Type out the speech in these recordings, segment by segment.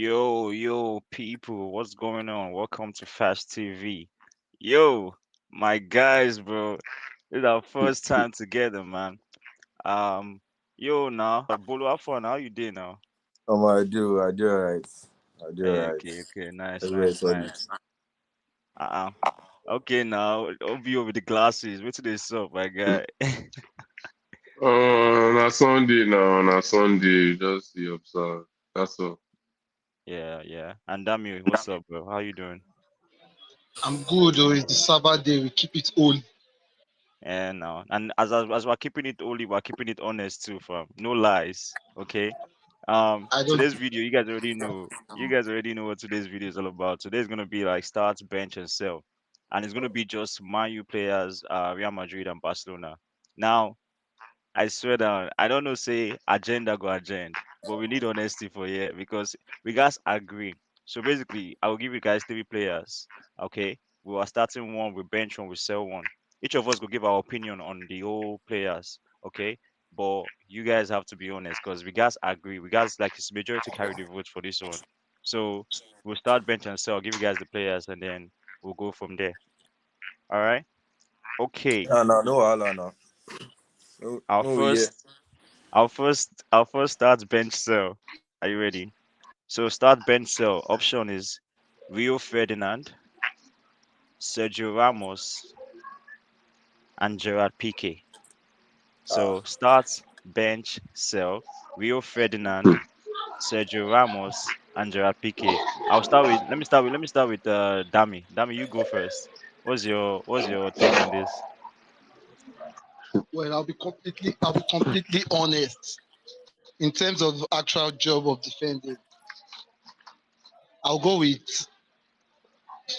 Yo, people, what's going on? Welcome to Fast TV. Yo, my guys, bro. This is our first time together, man. Um, now, Bolo, how far now? How you doing now? I do alright. I do Hey, alright. okay, nice, Everywhere nice, solid. nice. Uh-uh. Okay, now, OVO with the glasses. What's this up, my guy? Na Sunday now, na Sunday. Just the observe. That's all. Yeah. And Dami, what's up, bro? How you doing? I'm good, oh, it's the Sabbath day. We keep it all. And now, and as we're keeping it only, we're keeping it honest too, fam. No lies, okay? I don't. Today's video, you guys already know. You guys already know what today's video is all about. Today's gonna be like start, bench, and sell, and it's gonna be just Man U players, Real Madrid and Barcelona. Now, I swear down, I don't know say agenda go agenda, but we need honesty for here because we guys agree. So basically, I will give you guys three players. Okay, we are starting one, we bench one, we sell one. Each of us will give our opinion on the whole players. Okay, but you guys have to be honest because we guys agree. We guys like it's majority carry the vote for this one. So we'll start bench and sell. Give you guys the players, and then we'll go from there. All right. Okay. No wahala now. No, Our no, yeah. first our first start bench sell. Are you ready? So start bench sell option is Rio Ferdinand, Sergio Ramos, and Gerard Pique. So start bench sell Rio Ferdinand, Sergio Ramos, and Gerard Pique. Let me start with Dami. Dami, you go first. What's your take on this? Well, I'll be completely honest. In terms of actual job of defending, I'll go with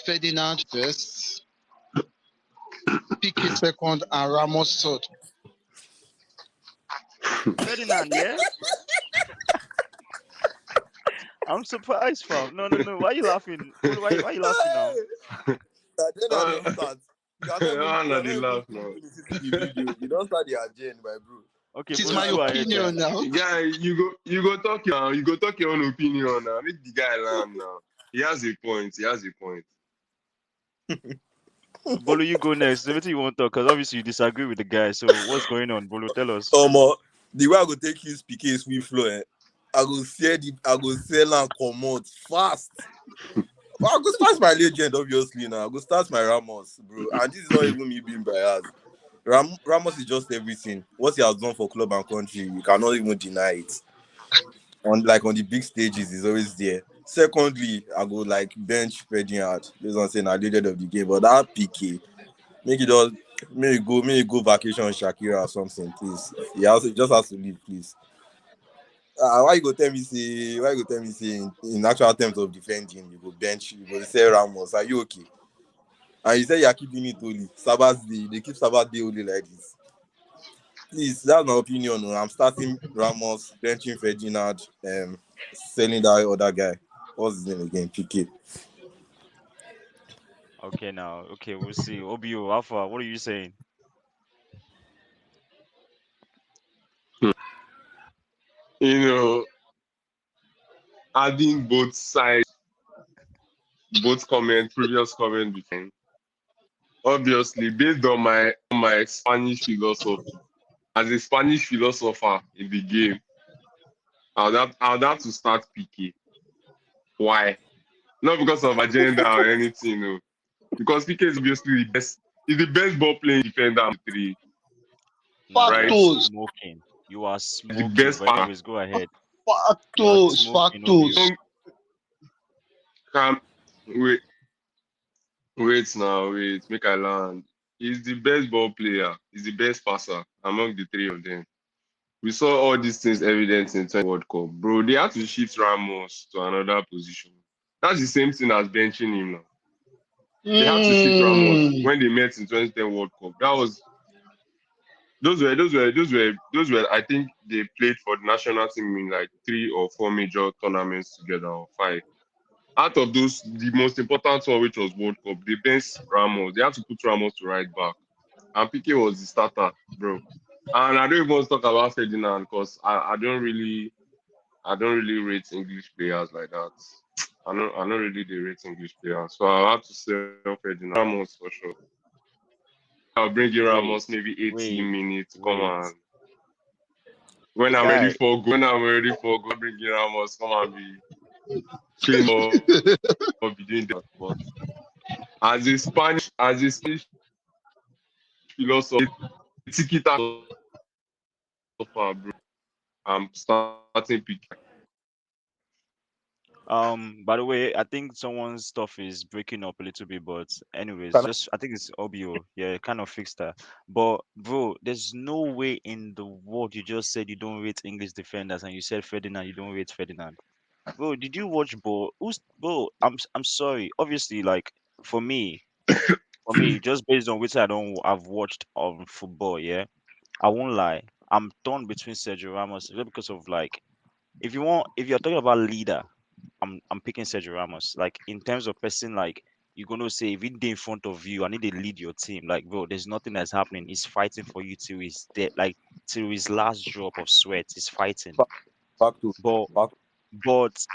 Ferdinand first, Pique second, and Ramos third. Ferdinand, yeah? I'm surprised, fam. No. Why you laughing? Why you laughing now? Agenda don't Uh, start. You are not even I you know are the not even laugh now. finishing the video. You don't start the agenda, my bro. Okay, It is Bolu, my go ahead opinion then. now. Yeah, you go talk your own opinion now. Make the guy learn now. He has a point. He has a point. Bolu, you go next. Everything you want to talk, because obviously you disagree with the guy. So what's going on, Bolu? Tell us. The way I go take you speaking sweet flow, I go sell and come out fast. Well, I go start my legend, obviously now. I go start my Ramos, bro. And this is not even me being biased. Ramos is just everything. What he has done for club and country, you cannot even deny it. On the big stages, he's always there. Secondly, I go like bench Ferdinand. Based on saying at the end of the game, but that PK, make it all, may you go vacation on Shakira or something, please. He just has to leave, please. Why you go tell me say in actual terms of defending, you go bench, you go say Ramos. Are you okay? And you say you're keeping it holy. Sabbath day, they keep Sabbath day holy like this. Please, that's my opinion. Oh. I'm starting Ramos, benching Ferdinand, selling that other guy. What's his name again? PK. Okay, now. Okay, we'll see. OBO, Alpha, what are you saying? You know, adding both sides, both previous comment before. Obviously, based on my Spanish philosophy, as a Spanish philosopher in the game, I'd have to start PK. Why? Not because of agenda or anything, no. Because PK is obviously the best. He's the best ball playing defender of the three, Now you are right? Factos, smoking. You are He's the smoking. best But passer. anyways, go ahead. You are factos, smoking, OBO. factos. Don't come wait, wait now, wait. Make I land. He's the best ball player. He's the best passer among the three of them. We saw all these things evident in 20 World Cup, bro. They had to shift Ramos to another position. That's the same thing as benching him now. They had to shift Ramos Mm. when they met in 2010 World Cup. That was those were. I think they played for the national team in like 3 or 4 major tournaments together or 5. Out of those, the most important one, which was World Cup, they benched Ramos. They had to put Ramos to right back, and Pique was the starter, bro. And I don't even want to talk about Ferdinand because I don't really. I don't really rate English players like that. I don't really they rate English players. So I have to sell Ferdinand. Ramos for sure. I'll bring in Wait, Ramos maybe 80 wait, minutes. Come wait, on. When I'm ready guy. for goal, when I'm ready for goal, bring in Ramos. Come and be showing or be doing that. But as a Spanish philosophy, tiki taka so far, bro. I'm starting pick. By the way, I think someone's stuff is breaking up a little bit, but anyways, Can I, just I think it's audio. Yeah, kind of fixed that. But bro, there's no way in the world you just said you don't rate English defenders and you said Ferdinand, you don't rate Ferdinand. Bro, did you watch ball? Who's bro? I'm sorry. Obviously, like for me, just based on which I don't I've watched of football, yeah. I won't lie. I'm torn between Sergio Ramos just because of like if you're talking about leader, I'm picking Sergio Ramos. Like in terms of person, like you're gonna say if he dey in front of you, I need to lead your team. Like bro, there's nothing that's happening. He's fighting for you till he's dead, like till his last drop of sweat. He's fighting. back, back to But back? but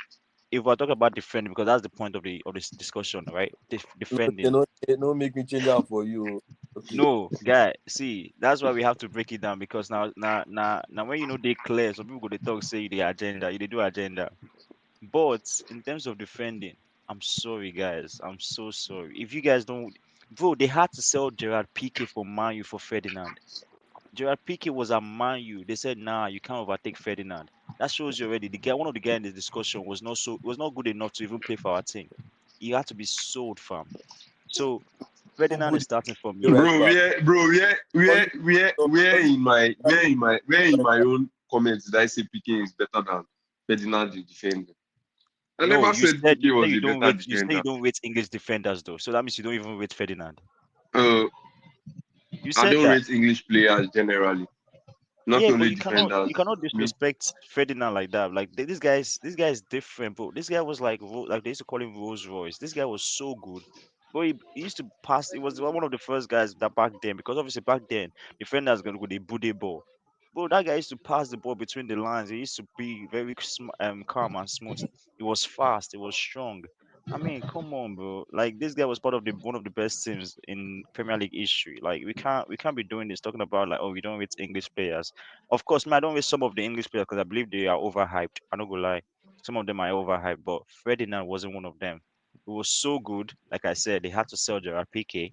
if we're talking about defending, because that's the point of this discussion, right? You Defending. know, no make me change out for you. Okay. No, guy, see, that's why we have to break it down because now when you know they clear, some people go they talk say the agenda, they do agenda. But in terms of defending, I'm sorry, guys. I'm so sorry. If you guys don't, bro, they had to sell Gerard Pique for Man U for Ferdinand. Gerard Pique was a Man U. They said, nah, you can't overtake Ferdinand. That shows you already. The guy, one of the guy in the discussion was not good enough to even play for our team. He had to be sold, fam. So So Ferdinand good is starting for me. right Bro, back. where, Only, where, where only in my, where in right my back. own comments did I say Pique is better than Ferdinand in defending? I No, never said Pique was a better you say you defender. don't rate English defenders though. So that means you don't even rate Ferdinand. Uh, You I said don't that. rate English players generally, not Yeah, but only defenders. you cannot Me, disrespect Ferdinand like that. Like this guy is different, bro. This guy was like they used to call him Rolls Royce. This guy was so good. But he used to pass. He was one of the first guys that back then because obviously back then defenders gonna go the booty ball. Bro, that guy used to pass the ball between the lines. He used to be very calm and smooth. He was fast. He was strong. I mean, come on, bro. Like this guy was part of the one of the best teams in Premier League history. Like we can't be doing this talking about like oh we don't rate English players. Of course, man, I don't rate some of the English players because I believe they are overhyped. I'm not gonna lie. Some of them are overhyped, but Ferdinand wasn't one of them. It was so good. Like I said, they had to sell Gerard Pique.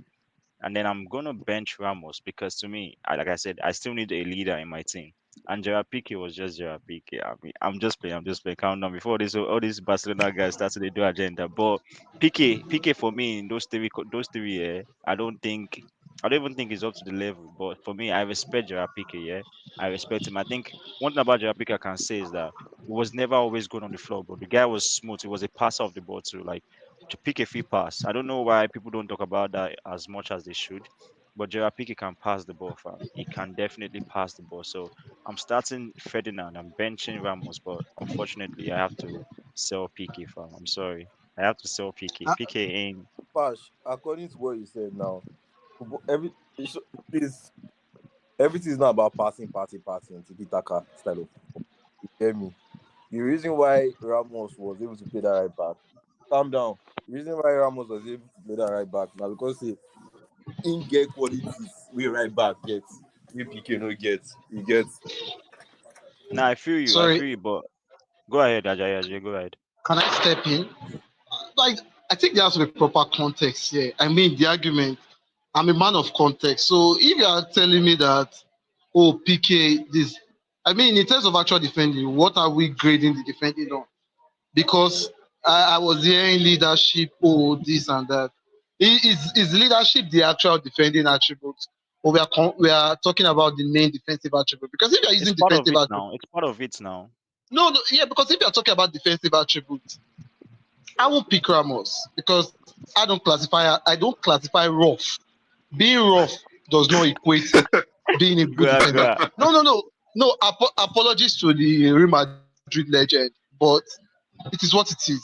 And then I'm gonna bench Ramos because to me, like I said, I still need a leader in my team. And Gerard Pique was just Gerard Pique. I mean, I'm just playing. Count down before this, all these Barcelona guys started to do agenda. But Pique for me in those three, yeah, I don't even think he's up to the level. But for me, I respect Gerard Pique. Yeah, I respect him. I think one thing about Gerard Pique I can say is that he was never always good on the floor, but the guy was smooth. He was a passer of the ball too. Like to pick a free pass. I don't know why people don't talk about that as much as they should. But Gerard Pique can pass the ball, fam. He can definitely pass the ball. So I'm starting Ferdinand. I'm benching Ramos, but unfortunately, I have to sell Pique, fam. I'm sorry. I have to sell Pique. Uh, Pique ain't. Pash, according to what you said now, every is everything is not about passing, tiki taka style of. You get me? The reason why Ramos was able to play that right back, calm down. The reason why Ramos was able to play that right back now because he in get qualities we right back gets we PK no get he gets. Nah, I feel you. I sorry, feel you. But go ahead, Ajay. Go ahead. can I step in? Like, I think there has to be proper context here. I mean, the argument. I'm a man of context. So if you are telling me that, oh, PK, this, I mean, in terms of actual defending, what are we grading the defending on? Because I was hearing leadership, oh, this and that. Is leadership the actual defending attribute? Or we are talking about the main defensive attribute? Because if you are It's using part of defensive it attribute, now. It's part of it now. no, yeah, because if you are talking about defensive attributes, I won't pick Ramos because I don't classify rough. Being rough does not equate being a good Go defender. ahead. No. Apologies to the Real Madrid legend, but it is what it is.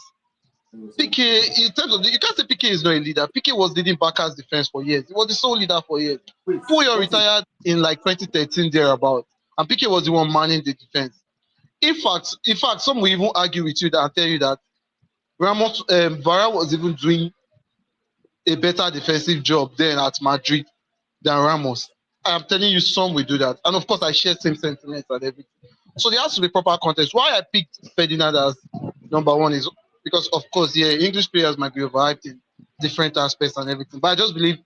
Pique, in terms of you can't say Pique is not a leader. Pique was leading Barca's defense for years. He was the sole leader for years. Wait, Puyol what is retired in like 2013 thereabout, and Pique was the one manning the defense. In fact, some will even argue with you that and tell you that Ramos, Vara was even doing a better defensive job then at Madrid than Ramos. I'm telling you, some will do that, and of course, I share same sentiments and everything. So there has to be proper context. Why I picked Ferdinand as number one is because, of course, yeah, English players might be overhyped in different aspects and everything, but I just believe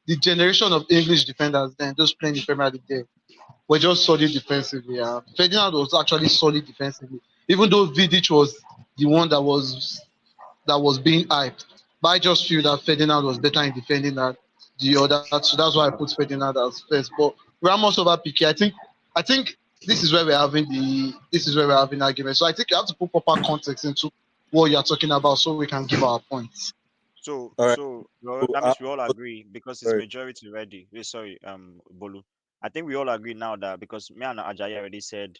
the generation of English defenders then just playing the Premier League there were just solid defensively. Ferdinand was actually solid defensively, even though Vidic was the one that was being hyped. But I just feel that Ferdinand was better in defending than the other. So that's why I put Ferdinand as first. But Ramos over Pique, I think this is where we're having argument. So I think you have to put proper context into what you're talking about so we can give our points. So, All right. well, So, that means we all agree because it's sorry. majority ready. Sorry, Bolu. I think we all agree now that because me and Ajayi already said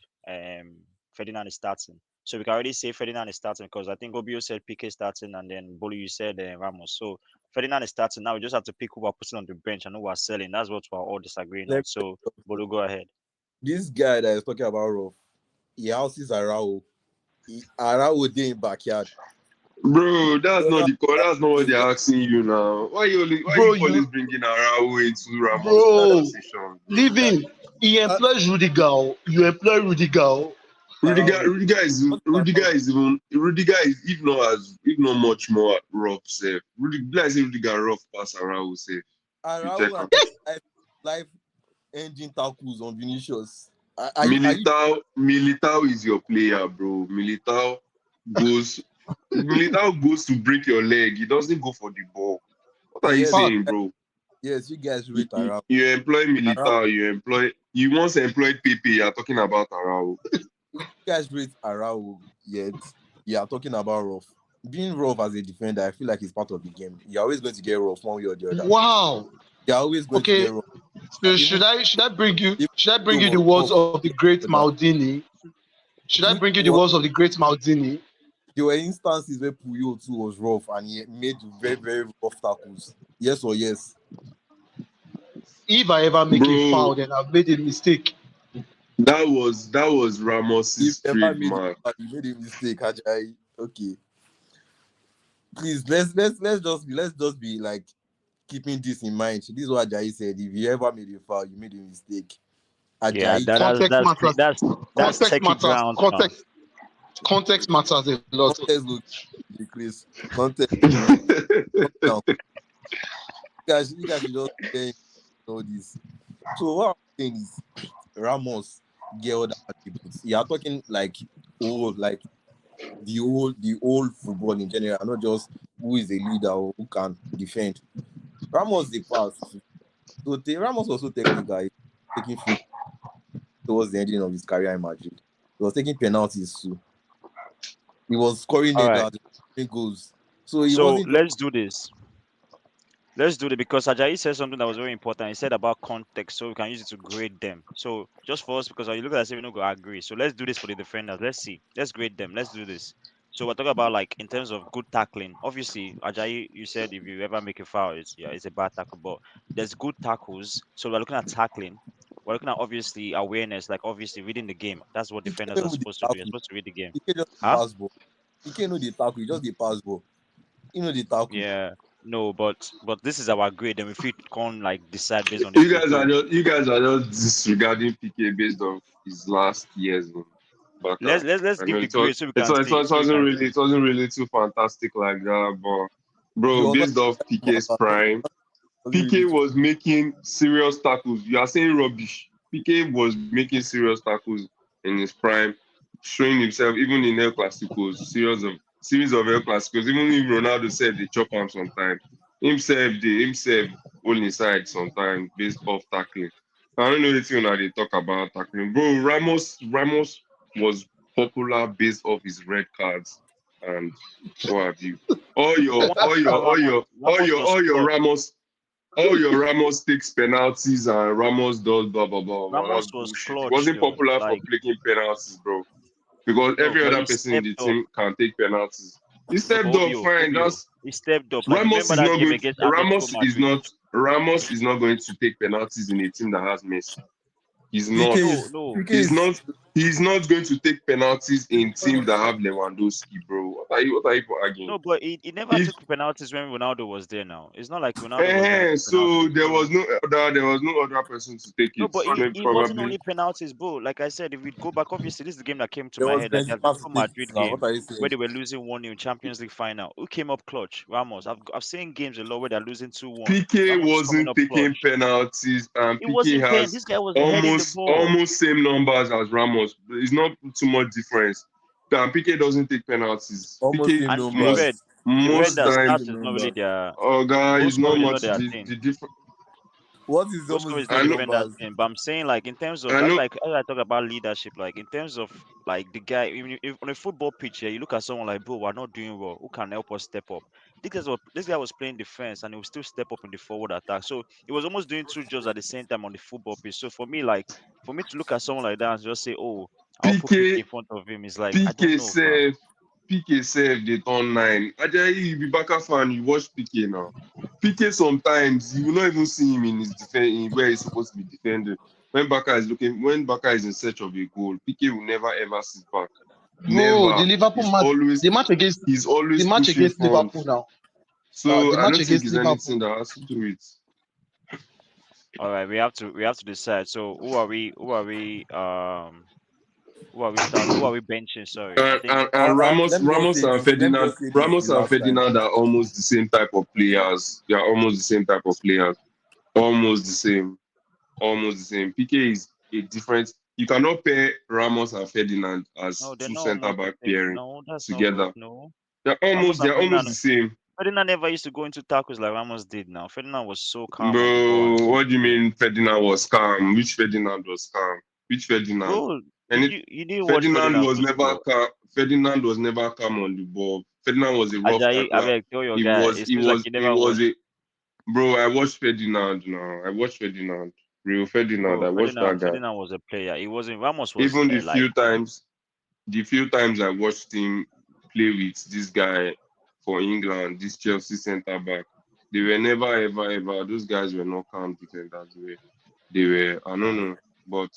Ferdinand is starting, so we can already say Ferdinand is starting because I think Obio said PK starting and then Bolu you said Ramos. So Ferdinand is starting now. We just have to pick who we're putting on the bench and who we're selling. That's what we're all disagreeing on. Let me So Bolu, go ahead. this guy that is talking about rough, he houses Arao. Arao day in backyard. Bro, that's not Whoever the call. That's not what is they're that asking you now. Why Bro, you always bringing Araujo into Ramos bro, conversation, bro? guy? leaving. He I, employs Rudiger. You employ Rudiger. Arao. What is Arao? Rudiger is if not much more rough safe. Like say Rudiger rough pass Araujo safe. You check Arao him. has life engine tackles on Vinicius. Are you Militao is your player, bro. Goes Militao goes to break your leg. He doesn't go for the ball. What are you yes, Fact. saying, bro? yes, you guys You, rate you, Arao. you employ Arao, Militao, you once employed Pepe, you're talking about Araujo. you guys rate Arao yet. You are talking about rough. Being rough as a defender, I feel like it's part of the game. You're always going to get rough one way or the other. Wow. You're always going to Okay. get rough. So Even Bro, should I bring you you the must words rough of the great the other. Maldini? Should I If bring you the was words of the great Maldini? there were instances where Puyo too was rough and he made very, very rough tackles. Yes or yes? If I ever make a foul, then I've made a mistake. that was If Ramos's ever made trademark. you made a mistake, Ajay. Okay. Please let's just be like keeping this in mind. This is what Ajayi said. If you ever made a foul, you made a mistake. Yeah, Ajayi, Context matters. that's Context techie matters. ground now. Context matters a lot. context will decrease. Context now. You guys should just say all this. So what I'm saying is Ramos get all the attributes. You are talking like the old football in general, not just who is a leader or who can defend. Ramos the pass. So Ramos also technical. He's taking free towards the ending of his career in Madrid. He was taking penalties too. He was scoring All right. headers, scoring goals. So he So wasn't just let's do this. Let's do it because Ajayi said something that was very important. He said about context, so we can use it to grade them. So just for us, because you look at us, we don't go agree. So let's do this for the defenders. Let's see. Let's grade them. Let's do this. So we're talking about like in terms of good tackling. Obviously, Ajayi, you said if you ever make a foul, it's a bad tackle. But there's good tackles. So we're looking at tackling. We're looking at obviously awareness, like obviously reading the game. That's what he can't defenders are even with the supposed to do. You're tackle. supposed to read the game. He can't just the Huh? pass ball. He can't know the tackle, he just the pass ball. He know the tackle. Yeah. No, but this is our grade, and if we can't like decide based on this you grade. guys are So just you guys are just disregarding Pique based on his last years in let's Barca. let's let's I know give the grade so we it, can was- see. it So we wasn't can really see. it wasn't really too fantastic like that, but He bro, was not based off Pique's prime, wasn't really Pique too was making serious tackles. You are saying rubbish. Pique was making serious tackles in his prime, showing himself even in El Clasicos, series of El Clasicos. Even if Ronaldo said they chop him sometimes, himself hold inside sometimes based off tackling. I don't know anything that they talk about tackling. Bro, Ramos was popular based off his red cards and what have you. All But your one all thing your about all Ramos, your all Ramos your was all your clutch. Ramos takes penalties and Ramos does blah blah blah blah. Ramos That's was bullshit. He clutch wasn't though. popular for Like taking penalties, bro. Because no, every but other he person in stepped the up. team can take penalties. He No, but stepped up fine. That's He stepped up. Like if you Ramos remember is that not game going against Atletico Madrid. Ramos is not going to take penalties in a team that has Messi. He's PK not. No, is no. PK He's is not. He's not going to take penalties in teams that have Lewandowski, bro. What are you for arguing? No, but he never If took penalties when Ronaldo was there now. It's not like Ronaldo was gonna take so penalties. So there was no other person to take no, it. but Maybe it wasn't probably only penalties, bro. Like I said, if we go back, obviously this is the game that came to there my was head, like the Benzema to Atletico take Madrid it now. What game are you where saying? they were losing 1 in Champions League final. Who came up clutch? Ramos. I've seen games a lot where they're losing 2-1. PK Ramos is coming wasn't up taking clutch. penalties, and He PK wasn't paying. has This guy was heading the ball. almost same numbers as Ramos. It's not too much difference. And PK doesn't take penalties. Almost PK same And numbers. you've heard most that Almost the stats times, same is not really numbers. their oh guy, goal is not scoring is not much their the thing. difference. What is Goal almost scoring the is not I same know defenders numbers? thing. But I'm saying like in terms of I that's know like as I talk about leadership, like in terms of like the guy even if on a football pitch here, you look at someone like bro, we're not doing well. Who can help us step up? This guy was playing defense and he will still step up in the forward attack. So he was almost doing two jobs at the same time on the football pitch. So for me, like for me to look at someone like that and just say, oh, I'll put PK PK in front of him is like I don't PK know, fam. save PK save they turn 9. Ajayi, you be Barca fan, you watch PK now. PK sometimes you will not even see him in his defense where he's supposed to be defending. When Barca is in search of a goal, PK will never ever sit back. Bro, Never. the He's the always match pushing against front. Liverpool now. So The I match don't think against it's anything Liverpool. that has to do with All right, we have to decide. So who are we benching? Sorry. I think and Let me just say this. Let me just say this the Ramos and last time. Ferdinand are almost the same type of players. They are almost the same type of players. Almost the same. Almost the same. PK is a different. You cannot pair Ramos and Ferdinand no, as they're two not center almost the back same. pairing No, that's not good. together. No. Ramos and They're almost the Ferdinand. same. Ferdinand never used to go into tackles like Ramos did now. Ferdinand was so calm on the ball and Bro, so what do you slow. mean Ferdinand was calm? Which Ferdinand was calm? Which Ferdinand? Bro, And it you didn't watch Ferdinand football. Ferdinand was never calm on the ball. Ferdinand was a rough Ajayi, I tackler. beg, tell your guy. It He seems like was you he never was watched. a bro. I watched Ferdinand now. I watched Ferdinand. Real Ferdinand. Bro, I watched that Ferdinand guy. Ferdinand was a player. He wasn't Ramos was Even like the few times I watched him play with this guy for England, this Chelsea centre back, they were never ever those guys were not calm defenders. They were I don't know. But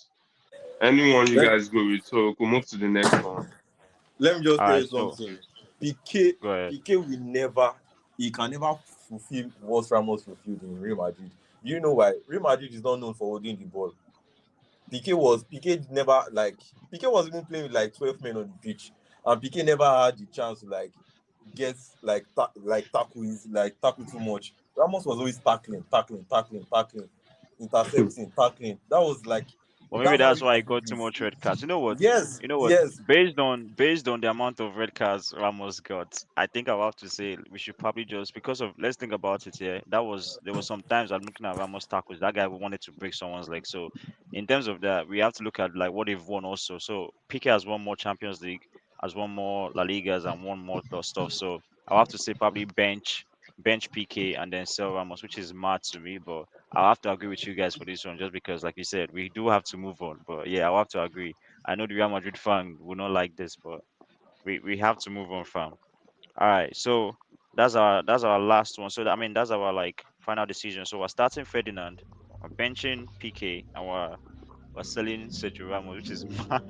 anyone you Let, guys go with, so we'll move to the next one. let me just all tell right, you so something. PK go ahead. PK will never he can never fulfill what Ramos fulfilled in Real Madrid. Do you know why? Real Madrid is not known for holding the ball. PK never like PK was even playing with like 12 men on the pitch, and PK never had the chance to like get tackle too much. Ramos was always tackling, intercepting, tackling. That was like Or maybe that's how that's he why he was got doing too it. much red cards. You know what? Yes, You know what? yes. Based on the amount of red cards Ramos got, I think I'll have to say we should probably just because of let's think about it here. There was some times I'm looking at Ramos tackles. That guy wanted to break someone's leg. So in terms of that, we have to look at like what they've won also. So Pique has won more Champions League, has won more La Ligas and won more stuff. So I'll have to say probably bench PK and then sell Ramos, which is mad to me, but I'll have to agree with you guys for this one, just because, like you said, we do have to move on. But yeah, I'll have to agree. I know the Real Madrid fan will not like this, but we have to move on, fam. All right, so that's our last one. So I mean, that's our like final decision. So we're starting Ferdinand, we're benching PK, and we're selling Sergio Ramos, which is mad.